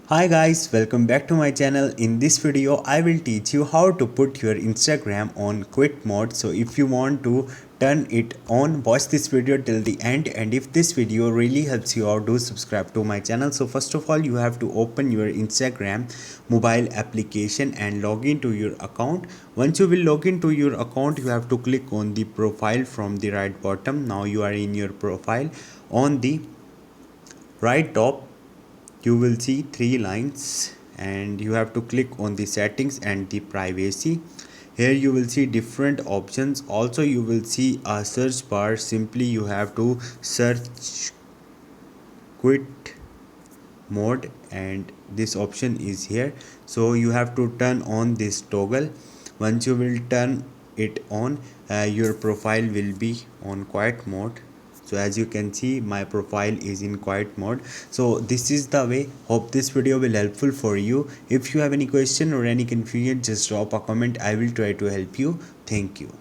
Hi guys, welcome back to my channel. In this video I will teach you how to put your Instagram on quit mode. So if you want to turn it on, watch this video till the end, and if this video really helps you out, do subscribe to my channel. So first of all, you have to open your Instagram mobile application and log into your account. Once you will log into your account, you have to click on the profile from the right bottom. Now you are in your profile. On the right top you will see three lines and you have to click on the settings and the privacy. Here you will see different options. Also you will see a search bar. Simply you have to search quit mode and this option is here. So you have to turn on this toggle. Once you will turn it on, your profile will be on quiet mode. So as you can see, my profile is in quiet mode. So this is the way. Hope this video will helpful for you. If you have any question or any confusion, just drop a comment. I will try to help you. Thank you.